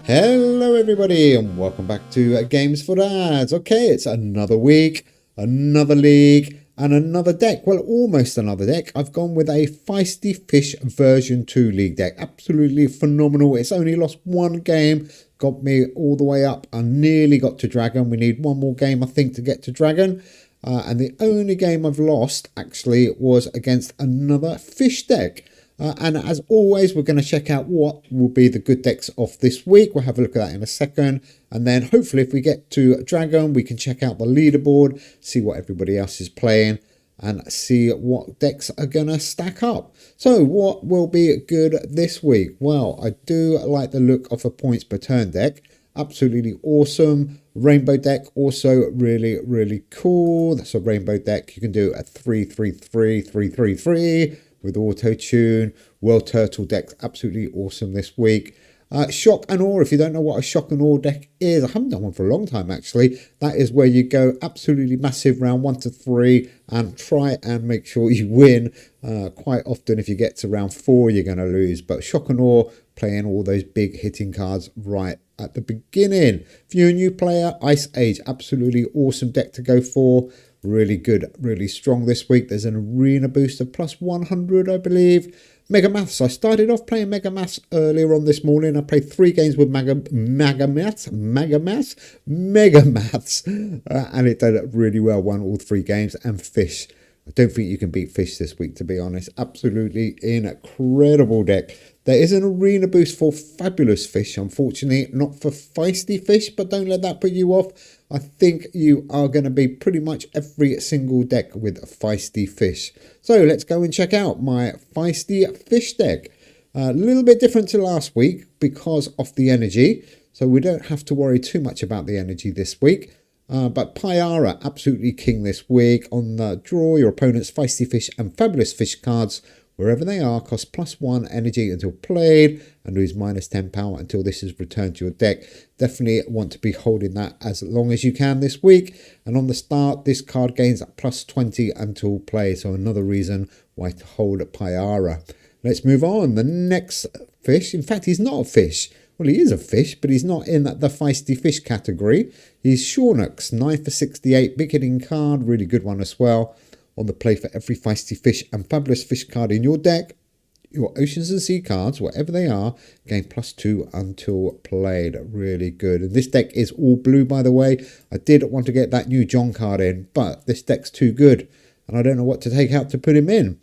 Hello everybody and welcome back to Games for Dads. Okay, it's another week, another league and another deck. Well, almost another deck. I've gone with a Feisty Fish version 2 league deck. Absolutely phenomenal. It's only lost one game. Got me all the way up. I nearly got to Dragon. We need one more game, I think, to get to Dragon. And the only game I've lost actually was against another fish deck. And as always, we're going to check out what will be the good decks of this week. We'll have a look at that in a second. And then hopefully if we get to Dragon, we can check out the leaderboard, see what everybody else is playing and see what decks are going to stack up. So what will be good this week? Well, I do like the look of a points per turn deck. Absolutely awesome. Rainbow deck also really cool. That's a rainbow deck. You can do a 3-3-3, 3-3-3. with auto tune. World Turtle deck's absolutely awesome this week. Shock and Awe, if you don't know what a Shock and Awe deck is, I haven't done one for a long time actually. That is where you go absolutely massive round 1 to 3 and try and make sure you win. Quite often if you get to round 4 you're going to lose, but Shock and Awe playing all those big hitting cards right at the beginning. If you're a new player, Ice Age, absolutely awesome deck to go for. Really good, really strong this week. There's an arena boost of plus 100, I believe. Mega Maths. I started off playing Mega Maths earlier on this morning. I played 3 games with Mega Maths, and it did really well. Won all 3 games. And Fish. I don't think you can beat Fish this week, to be honest. Absolutely incredible deck. There is an arena boost for Fabulous Fish, unfortunately, not for Feisty Fish, but don't let that put you off. I think you are going to be pretty much every single deck with Feisty Fish. So let's go and check out my Feisty Fish deck. A little bit different to last week because of the energy, so we don't have to worry too much about the energy this week. But Pyara, absolutely king this week. On the draw, your opponent's Feisty Fish and Fabulous Fish cards, wherever they are, cost plus 1 energy until played and lose minus 10 power until this is returned to your deck. Definitely want to be holding that as long as you can this week. And on the start, this card gains plus 20 until play. So another reason why to hold Pyara. Let's move on. The next fish, in fact, he's not a fish. Well, he is a fish, but he's not in the Feisty Fish category. He's Shornux, 9 for 68, big hitting card, really good one as well. On the play for every Feisty Fish and Fabulous Fish card in your deck, your Oceans and Sea cards, whatever they are, gain plus 2 until played. Really good. And this deck is all blue, by the way. I did want to get that new John card in, but this deck's too good. And I don't know what to take out to put him in.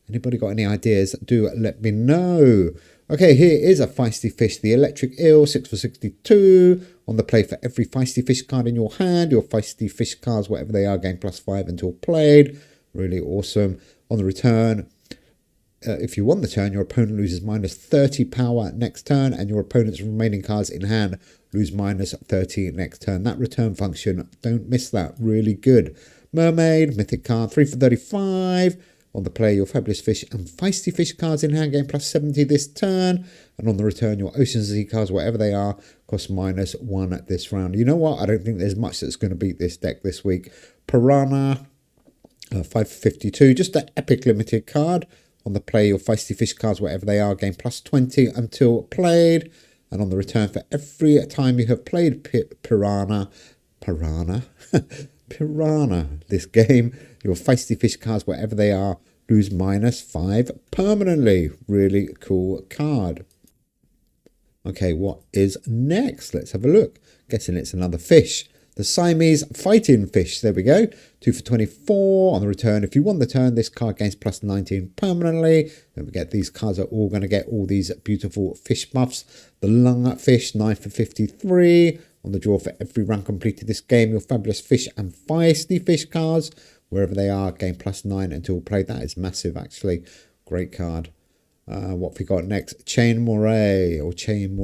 Anybody got any ideas? Do let me know. Okay, here is a Feisty Fish, the Electric Eel, 6 for 62. On the play for every Feisty Fish card in your hand, your Feisty Fish cards, whatever they are, gain plus 5 until played. Really awesome. On the return, if you won the turn, your opponent loses minus 30 power next turn, and your opponent's remaining cards in hand lose minus 30 next turn. That return function, don't miss that. Really good. Mermaid, mythic card, 3 for 35. On the play, your Fabulous Fish and Feisty Fish cards in hand gain plus 70 this turn. And on the return, your Oceans Sea cards, whatever they are, cost minus 1 at this round. You know what? I don't think there's much that's going to beat this deck this week. Piranha, 5 for 52. Just an epic limited card. On the play, your Feisty Fish cards, whatever they are, gain plus 20 until played. And on the return, for every time you have played Piranha, this game, your Feisty Fish cards, whatever they are, lose minus 5 permanently. Really cool card. Okay, what is next? Let's have a look. Guessing it's another fish. The Siamese Fighting Fish. There we go. 2 for 24. On the return, if you won the turn, this card gains plus 19 permanently. Don't forget, these cards are all going to get all these beautiful fish buffs. The Lung Fish, 9 for 53. On the draw, for every round completed this game, your Fabulous Fish and Feisty Fish cards, wherever they are, gain plus 9 until played. That is massive, actually. Great card. What have we got next? Chain Moray, 7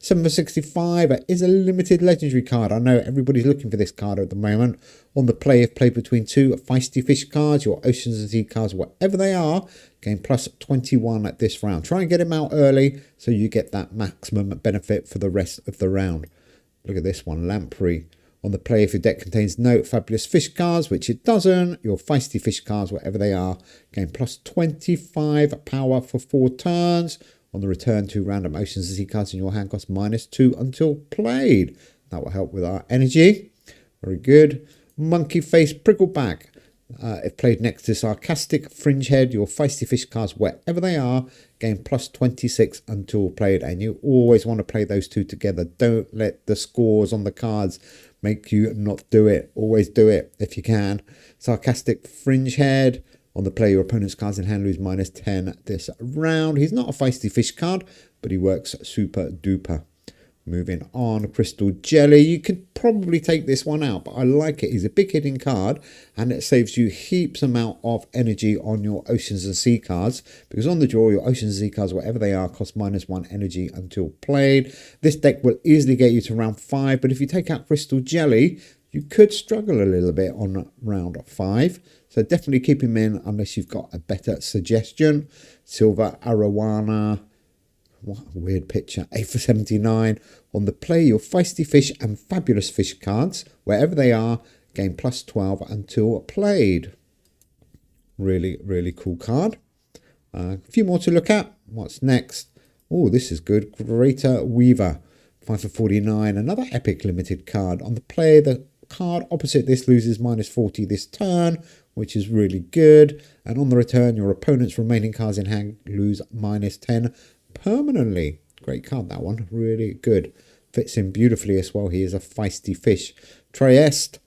for 65. It is a limited legendary card. I know everybody's looking for this card at the moment. On the play, if played between 2 Feisty Fish cards, your Oceans and Sea cards, whatever they are, gain plus 21 at this round. Try and get him out early so you get that maximum benefit for the rest of the round. Look at this one, Lamprey. On the play, if your deck contains no Fabulous Fish cards, which it doesn't, your Feisty Fish cards, whatever they are, gain plus 25 power for 4 turns. On the return, 2 random Oceans of the Sea cards in your hand cost -2 until played. That will help with our energy. Very good. Monkey Face Prickleback. If played next to Sarcastic Fringehead, your Feisty Fish cards, wherever they are, gain +26 until played. And you always want to play those two together. Don't let the scores on the cards make you not do it. Always do it if you can. Sarcastic Fringehead. On the play, your opponent's cards in hand lose -10 this round. He's not a Feisty Fish card, but he works super duper. Moving on, Crystal Jelly. You could probably take this one out, but I like it. He's a big hitting card, and it saves you heaps amount of energy on your Oceans and Sea cards, because on the draw, your Oceans and Sea cards, whatever they are, cost -1 energy until played. This deck will easily get you to round 5, but if you take out Crystal Jelly, you could struggle a little bit on round 5. So definitely keep him in unless you've got a better suggestion. Silver Arowana. What a weird picture. 8 for 79. On the play, your Feisty Fish and Fabulous Fish cards, wherever they are, gain +12 until played. Really, really cool card. A few more to look at. What's next? Oh, this is good. Greater Weaver. 5 for 49. Another epic limited card. On the play, the card opposite this loses -40 this turn, which is really good. And on the return, your opponent's remaining cards in hand lose -10 permanently. Great card, that one. Really good. Fits in beautifully as well. He is a Feisty Fish. Trieste.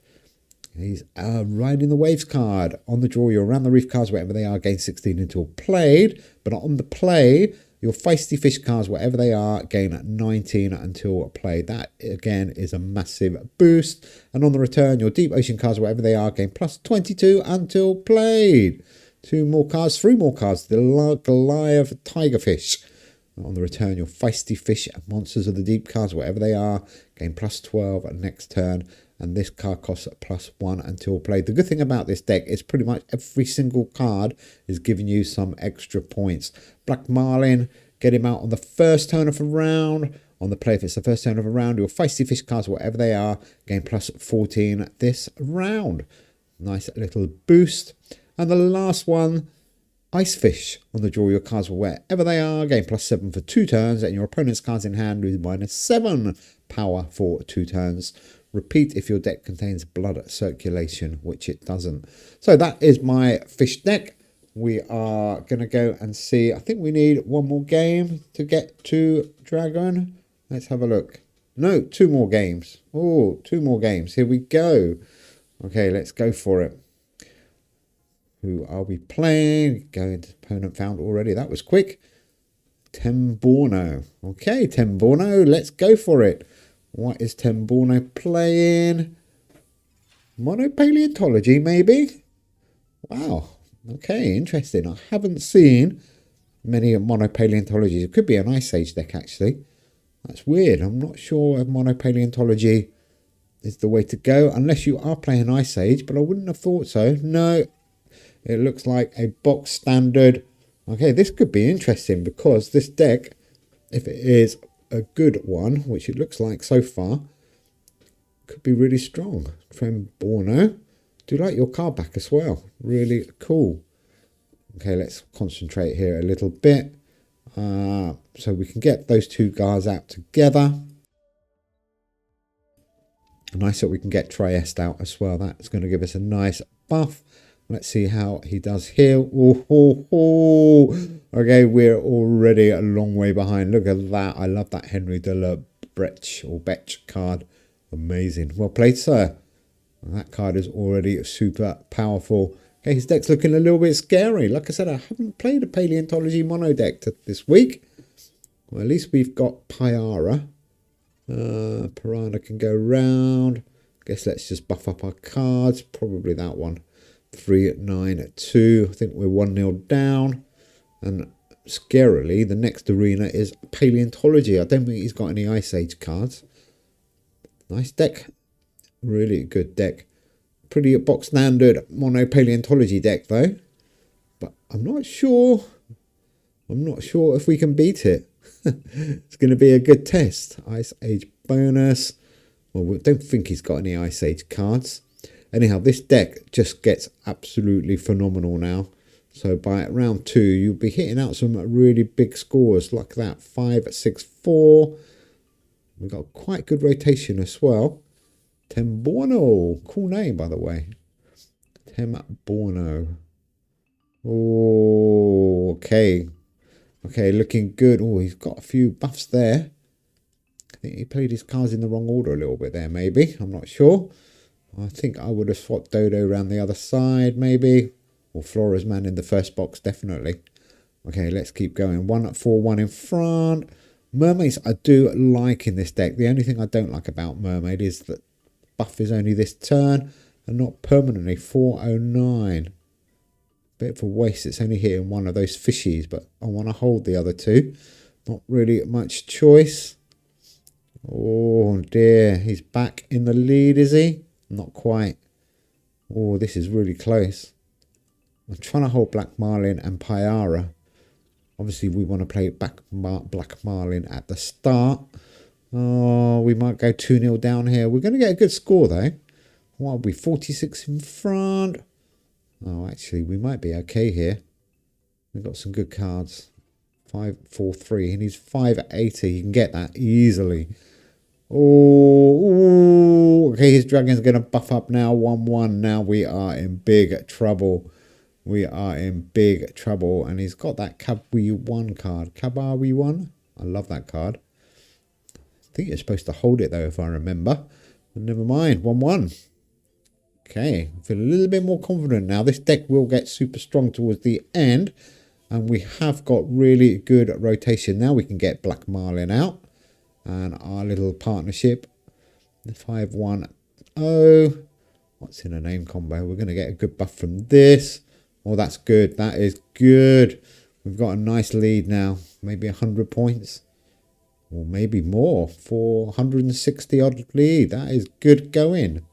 He's a Riding the Waves card. On the draw, your Around the Reef cards, wherever they are, gain 16 until played. But on the play, your Feisty Fish cards, wherever they are, gain 19 until played. That, again, is a massive boost. And on the return, your Deep Ocean cards, wherever they are, gain +22 until played. 3 more cards. The Goliath Tigerfish. On the return, your Feisty Fish and Monsters of the Deep cards, wherever they are, gain +12 next turn. And this card costs +1 until played. The good thing about this deck is pretty much every single card is giving you some extra points. Black Marlin, get him out on the first turn of a round. On the play, if it's the first turn of a round, your Feisty Fish cards, whatever they are, gain +14 this round. Nice little boost. And the last one, Icefish. On the draw, your cards wherever they are, gain +7 for 2 turns, and your opponent's cards in hand lose -7 power for 2 turns. Repeat if your deck contains blood circulation, which it doesn't. So that is my fish deck. We are going to go and see. I think we need 1 more game to get to Dragon. Let's have a look. No, 2 more games. Oh, 2 more games. Here we go. Okay, let's go for it. Who are we playing? Going to opponent found already. That was quick. Temborno. Okay, Temborno, let's go for it. What is Temborno playing? Monopaleontology, maybe? Wow. Okay, interesting. I haven't seen many monopaleontologies. It could be an Ice Age deck, actually. That's weird. I'm not sure if monopaleontology is the way to go, unless you are playing Ice Age, but I wouldn't have thought so. No, it looks like a box standard. Okay, this could be interesting because this deck, if it is a good one, which it looks like so far, could be really strong. Temborno. Do like your card back as well. Really cool. Okay, let's concentrate here a little bit. So we can get those 2 guards out together. Nice that we can get Trieste out as well. That's going to give us a nice buff. Let's see how he does here. Okay, we're already a long way behind. Look at that. I love that Henry de la Bretch card. Amazing. Well played, sir. That card is already super powerful. Okay, his deck's looking a little bit scary. Like I said, I haven't played a paleontology mono deck this week. Well, at least we've got Pyara. Piranha can go round. Guess let's just buff up our cards. Probably that one. 3-9-2. I think we're 1-0 down. And scarily, the next arena is paleontology. I don't think he's got any Ice Age cards. Nice deck. Really good deck. Pretty box standard mono paleontology deck though. But I'm not sure if we can beat it. It's going to be a good test. Ice Age bonus. Well, we don't think he's got any Ice Age cards. Anyhow, this deck just gets absolutely phenomenal now. So by round 2, you'll be hitting out some really big scores like that. 5, 6, 4. We've got quite good rotation as well. Temborno. Cool name, by the way. Temborno. Oh, okay. Okay, looking good. Oh, he's got a few buffs there. I think he played his cards in the wrong order a little bit there, maybe. I'm not sure. I think I would have swapped Dodo around the other side, maybe. Or Flora's man in the first box, definitely. Okay, let's keep going. 1 at 4, 1 in front. Mermaids I do like in this deck. The only thing I don't like about Mermaid is that buff is only this turn and not permanently. 409. Bit of a waste. It's only hitting one of those fishies, but I want to hold the other two. Not really much choice. Oh dear, he's back in the lead, is he? Not quite. Oh, this is really close. I'm trying to hold Black Marlin and Pyara. Obviously, we want to play Black Marlin at the start. Oh, we might go 2-0 down here. We're going to get a good score, though. What are we, 46 in front? Oh, actually, we might be okay here. We've got some good cards. 5, 4, 3. He needs 5 at 80. You can get that easily. Oh, okay, his dragon's going to buff up now. 1-1. Now we are in big trouble. We are in big trouble. And he's got that Kabwi1 card. Kabwi1. I love that card. I think you're supposed to hold it, though, if I remember. But never mind. 1-1. Okay, I feel a little bit more confident now. This deck will get super strong towards the end. And we have got really good rotation. Now we can get Black Marlin out. And our little partnership. The 5-1-0. What's in a name combo? We're going to get a good buff from this. Oh, that's good. That is good. We've got a nice lead now. Maybe 100 points. Or maybe more. 460 odd lead. That is good going.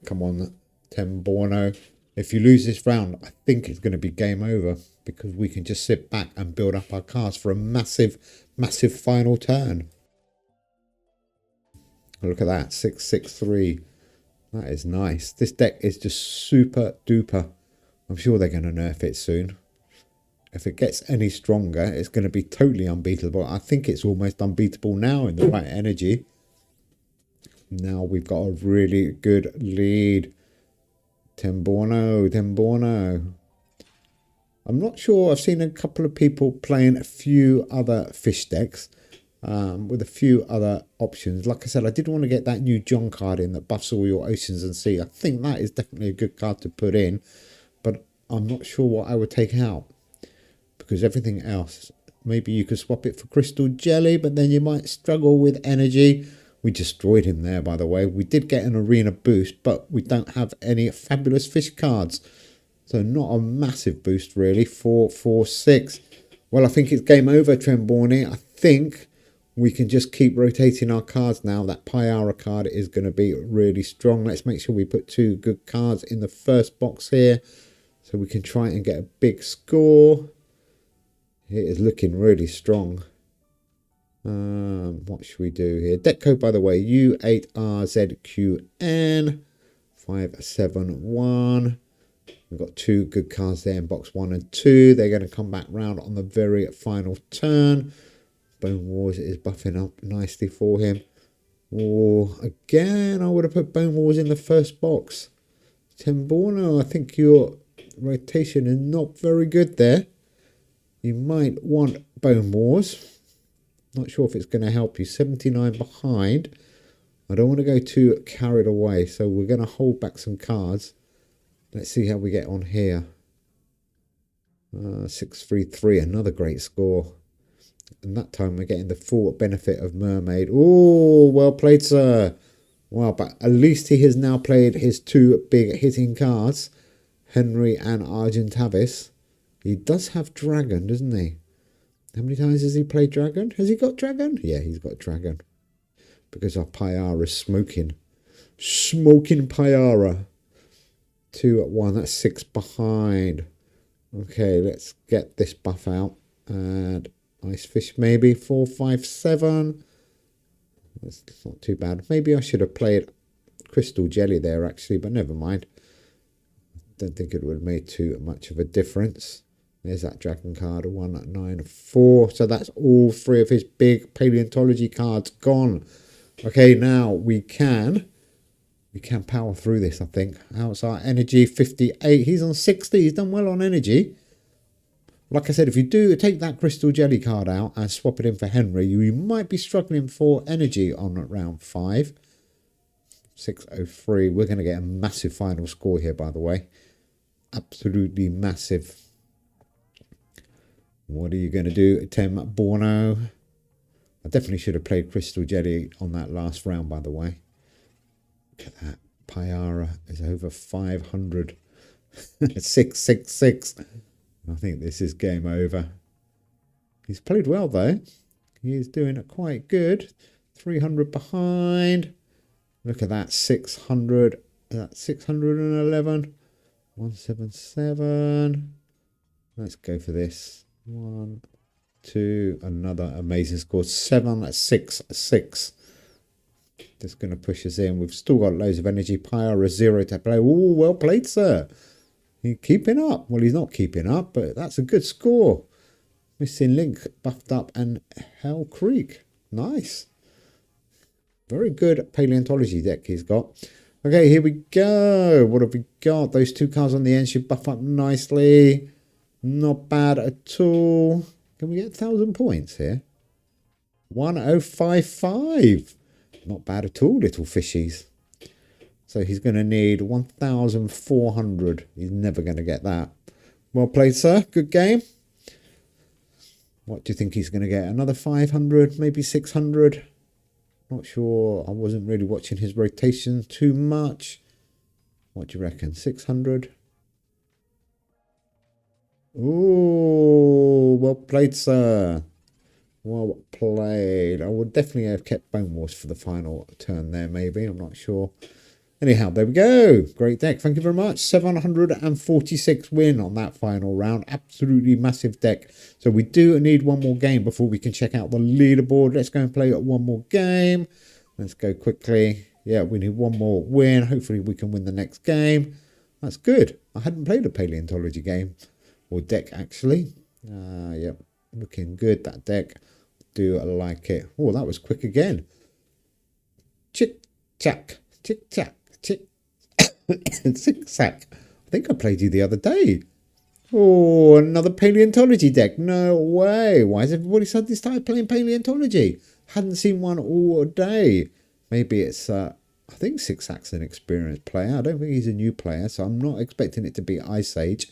Come on, Temborno. If you lose this round, I think it's going to be game over. Because we can just sit back and build up our cards for a massive, massive final turn. Look at that. 663. That is nice. This deck is just super duper. I'm sure they're going to nerf it soon. If it gets any stronger, it's going to be totally unbeatable. I think it's almost unbeatable now in the right energy. Now we've got a really good lead. Temborno. I'm not sure. I've seen a couple of people playing a few other fish decks with a few other options. Like I said, I did want to get that new John card in that buffs all your oceans and sea. I think that is definitely a good card to put in. But I'm not sure what I would take out. Because everything else, maybe you could swap it for Crystal Jelly, but then you might struggle with energy. We destroyed him there, by the way. We did get an arena boost, but we don't have any fabulous fish cards. So not a massive boost, really. 4, 4, 6. Well, I think it's game over, Tremborny. I think we can just keep rotating our cards now. That Pyara card is going to be really strong. Let's make sure we put 2 good cards in the first box here. So we can try and get a big score. It is looking really strong. What should we do here? Deck code, by the way, U8RZQN 571. We've got 2 good cards there in box 1 and 2. They're going to come back round on the very final turn. Bone Wars is buffing up nicely for him. Or again, I would have put Bone Wars in the first box. Temborno, I think your rotation is not very good there. You might want Bone Wars. Not sure if it's going to help you. 79 behind. I don't want to go too carried away, so we're going to hold back some cards. Let's see how we get on here. 633, another great score. And that time we're getting the full benefit of Mermaid. Oh, well played, sir. Well, but at least he has now played his 2 big hitting cards, Henry and Argentavis. He does have Dragon, doesn't he? How many times has he played Dragon? Has he got Dragon? Yeah, he's got Dragon. Because our Pyara is smoking. Smoking Pyara. 2 at 1. That's 6 behind. Okay, let's get this buff out. And Ice Fish maybe. 4, 5, 7. That's not too bad. Maybe I should have played Crystal Jelly there actually, but never mind. don't think it would have made too much of a difference. There's that dragon card, 194. So that's all 3 of his big paleontology cards gone. Okay, now we can power through this, I think. How's our energy? 58. He's on 60. He's done well on energy. Like I said, if you do take that crystal jelly card out and swap it in for Henry, you might be struggling for energy on round 5. 603. We're going to get a massive final score here, by the way. Absolutely massive. What are you going to do, Tim Borno? I definitely should have played crystal jelly on that last round, by the way. Look at that. Pyara is over 500. 666. I think this is game over. He's played well, though. He is doing it quite good. 300 behind. Look at that. 600. That's 611. 177. Let's go for this. 1, 2. Another amazing score. 766. Just going to push us in. We've still got loads of energy. Pyra 0 to play. Oh, well played, sir. He's keeping up. Well, he's not keeping up, but that's a good score. Missing Link buffed up and Hell Creek. Nice. Very good paleontology deck he's got. Okay, here we go. What have we got? Those 2 cards on the end should buff up nicely. Not bad at all. Can we get 1,000 points here? 1055. Not bad at all, little fishies. So he's going to need 1,400. He's never going to get that. Well played, sir. Good game. What do you think he's going to get? Another 500, maybe 600? Not sure. I wasn't really watching his rotation too much. What do you reckon? 600? Ooh, well played, sir. Well played. I would definitely have kept Bone Wars for the final turn there, maybe. I'm not sure. Anyhow, there we go. Great deck. Thank you very much. 746 win on that final round. Absolutely massive deck. So we do need one more game before we can check out the leaderboard. Let's go and play one more game. Let's go quickly. Yeah, we need one more win. Hopefully we can win the next game. That's good. I hadn't played a paleontology game or deck, actually. Yep, looking good, that deck. Do like it. Oh, that was quick again. Chick-chack. Chick-chack. Zig-zag. I think I played you the other day. Oh, another paleontology deck. No way. Why has everybody suddenly started playing paleontology? Hadn't seen one all day. Maybe it's, I think Zig-zag's an experienced player. I don't think he's a new player, so I'm not expecting it to be Ice Age.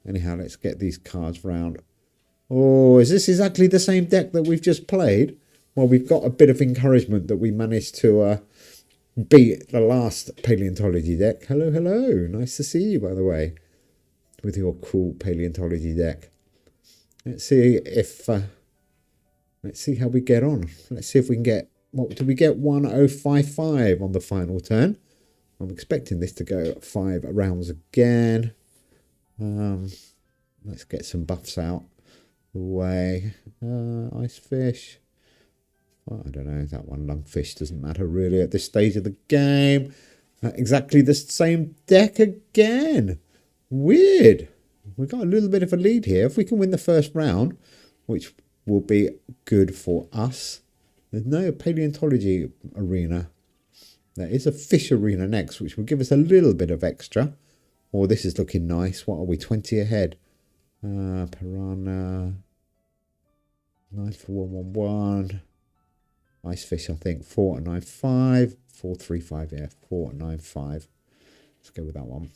Anyhow, let's get these cards round. Oh, is this exactly the same deck that we've just played? Well, we've got a bit of encouragement that we managed to beat the last paleontology deck. Hello, hello. Nice to see you, by the way, with your cool paleontology deck. Let's see if let's see how we get on. Let's see if we can get, what did we get? 1055 on the final turn. I'm expecting this to go 5 rounds again. Let's get some buffs out the way. Ice fish. Well, I don't know, that one lungfish doesn't matter really at this stage of the game. Exactly the same deck again. Weird. We've got a little bit of a lead here. If we can win the first round, which will be good for us. There's no paleontology arena. There is a fish arena next, which will give us a little bit of extra. Oh, this is looking nice. What are we, 20 ahead? Piranha. 9411. Ice fish, I think, 495. 435, yeah, 495. Let's go with that one.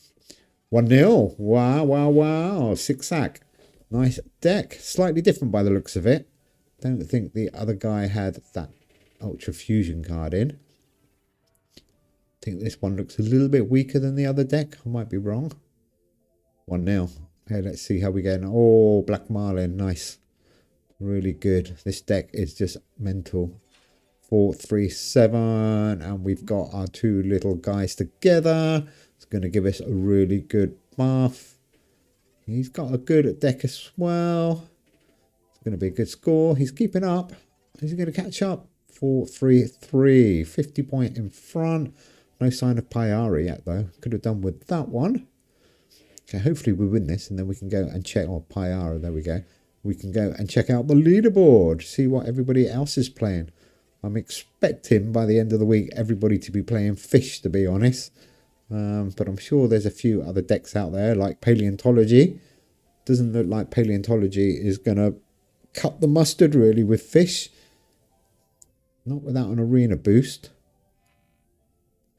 1-0. Wow, wow, wow. Zig-zag. Nice deck. Slightly different by the looks of it. Don't think the other guy had that Ultra Fusion card in. I think this one looks a little bit weaker than the other deck. I might be wrong. 1-0. Okay, let's see how we get. Oh, Black Marlin. Nice. Really good. This deck is just mental. 437. And we've got our 2 little guys together. It's going to give us a really good buff. He's got a good deck as well. It's going to be a good score. He's keeping up. Is he going to catch up? 433. 50 point in front. No sign of Pyara yet, though. Could have done with that one. Okay, hopefully we win this, and then we can go and check. Oh, Pyara, there we go. We can go and check out the leaderboard, see what everybody else is playing. I'm expecting by the end of the week everybody to be playing fish, to be honest. But I'm sure there's a few other decks out there, like paleontology. Doesn't look like paleontology is going to cut the mustard, really, with fish. Not without an arena boost.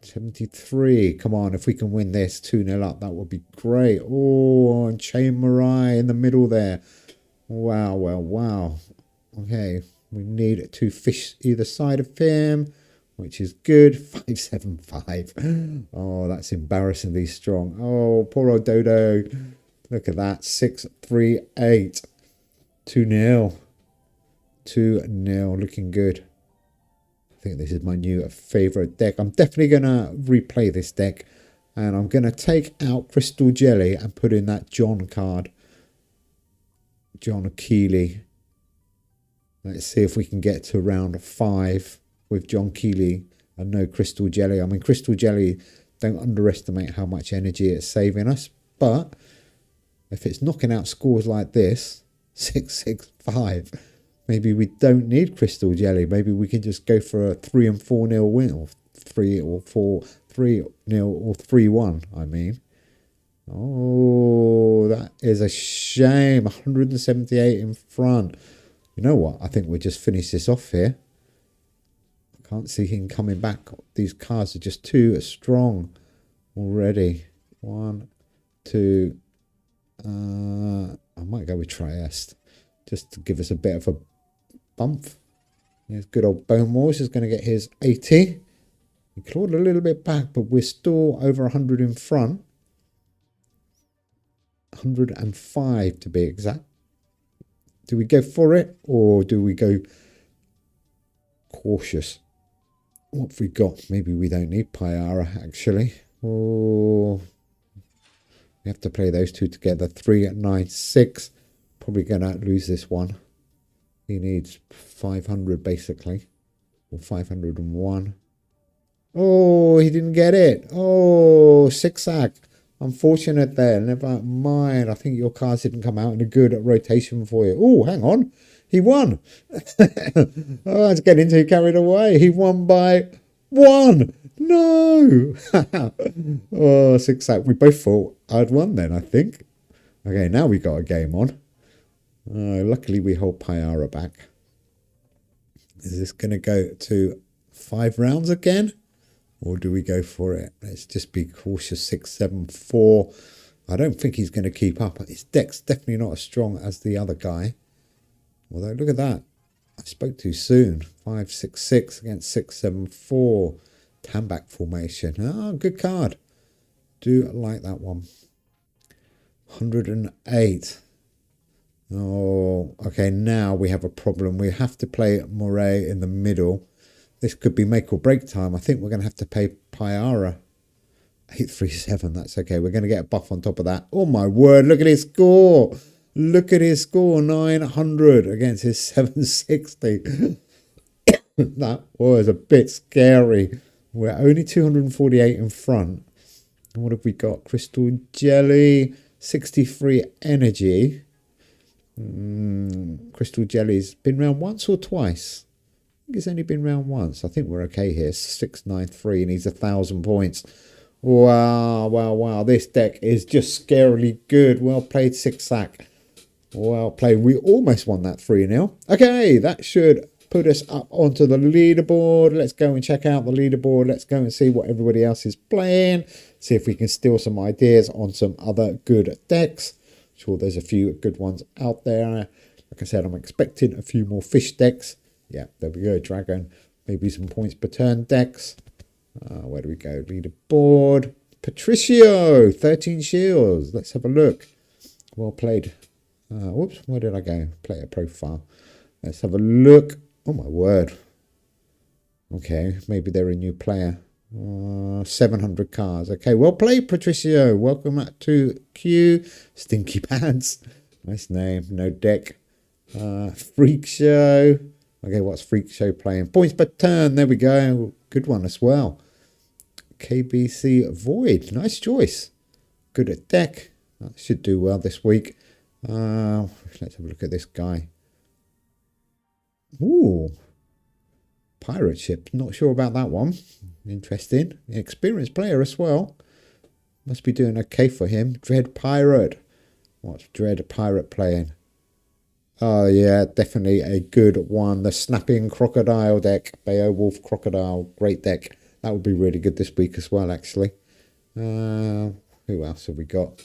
73. Come on, if we can win this 2-0 up, that would be great. Oh, and Chain Marai in the middle there. Wow, well, wow. Okay, we need 2 fish either side of him, which is good. 575. Oh, that's embarrassingly strong. Oh, poor old Dodo. Look at that. 638. 2-0. 2-0. Looking good. I think this is my new favourite deck. I'm definitely going to replay this deck. And I'm going to take out Crystal Jelly and put in that John card. John Keeley. Let's see if we can get to round 5 with John Keeley and no Crystal Jelly. I mean, Crystal Jelly, don't underestimate how much energy it's saving us. But if it's knocking out scores like this, 665, maybe we don't need Crystal Jelly. Maybe we can just go for a 3 and 4-0 win, or 3 or 4, 3-0 or 3-1, I mean. Oh, that is a shame. 178 in front. You know what? I think we'll just finish this off here. I can't see him coming back. These cards are just too strong already. 1, 2. I might go with Trieste just to give us a bit of a bump. Here's good old Bone Wars is going to get his 80. He clawed a little bit back, but we're still over 100 in front. 105 to be exact. Do we go for it or do we go cautious? What have we got? Maybe we don't need Pyara actually. Oh, we have to play those two together. 3 at 9, 6. Probably going to lose this one. He needs 500 basically, or 501. Oh, he didn't get it. Oh, 6-sack. Unfortunate there. Never mind. I think your cards didn't come out in a good rotation for you. Oh, hang on. He won. Oh, I was getting too carried away. He won by 1. No. Oh, 6-sack. We both thought I'd won then, I think. Okay, now we got a game on. Luckily, we hold Pyara back. Is this going to go to 5 rounds again? Or do we go for it? Let's just be cautious. 6, 7, 4. I don't think he's going to keep up. His deck's definitely not as strong as the other guy. Although, look at that. I spoke too soon. 5, 6, 6 against 6, 7, 4. Tamback formation. Ah, good card. Do like that one. 108. Oh, okay. Now we have a problem. We have to play Moray in the middle. This could be make or break time. I think we're going to have to pay Pyara. 837, that's okay. We're going to get a buff on top of that. Oh my word, look at his score. Look at his score, 900 against his 760. That was a bit scary. We're only 248 in front. What have we got? Crystal Jelly, 63 energy. Crystal Jelly's been round once or twice? I think it's only been round once. I think we're okay here. 693 needs 1,000 points. Wow, wow, wow. This deck is just scarily good. Well played, 6-sack. Well played. We almost won that 3-0. Okay, that should put us up onto the leaderboard. Let's go and check out the leaderboard. Let's go and see what everybody else is playing. See if we can steal some ideas on some other good decks. Sure, there's a few good ones out there. Like I said, I'm expecting a few more fish decks. Yeah, there we go. Dragon. Maybe some points per turn decks. Where do we go? Leaderboard. Patricio, 13 shields. Let's have a look. Well played. Whoops, where did I go? Player profile. Let's have a look. Oh, my word. Okay, maybe they're a new player. 700 cards. Okay, well played, Patricio. Welcome to Q. Stinky Pants. Nice name. No deck. Freak Show. Okay, what's Freak Show playing? Points per turn. There we go. Good one as well. KBC Void. Nice choice. Good at deck. That should do well this week. Let's have a look at this guy. Ooh, pirate ship. Not sure about that one. Interesting. Experienced player as well. Must be doing okay for him. Dread Pirate. What's Dread Pirate playing? Oh, yeah, definitely a good one. The Snapping Crocodile deck. Beowulf Crocodile. Great deck. That would be really good this week as well, actually. Who else have we got?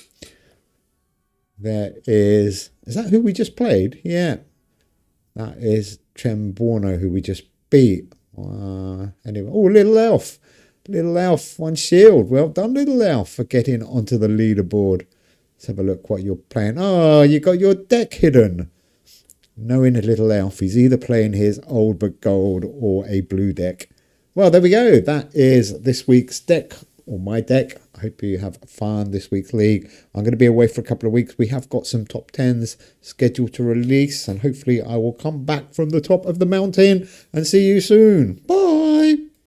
There is that who we just played? Yeah. That is Tremborno, who we just beat. Anyway, oh, Little Elf. Little Elf, 1 shield. Well done, Little Elf, for getting onto the leaderboard. Let's have a look what you're playing. Oh, you got your deck hidden. Knowing a Little Elf, he's either playing his old but gold or a blue deck. Well, there we go. That is this week's deck, or my deck. I hope you have fun this week's league. I'm going to be away for a couple of weeks. We have got some top 10s scheduled to release, and hopefully I will come back from the top of the mountain and see you soon. Bye.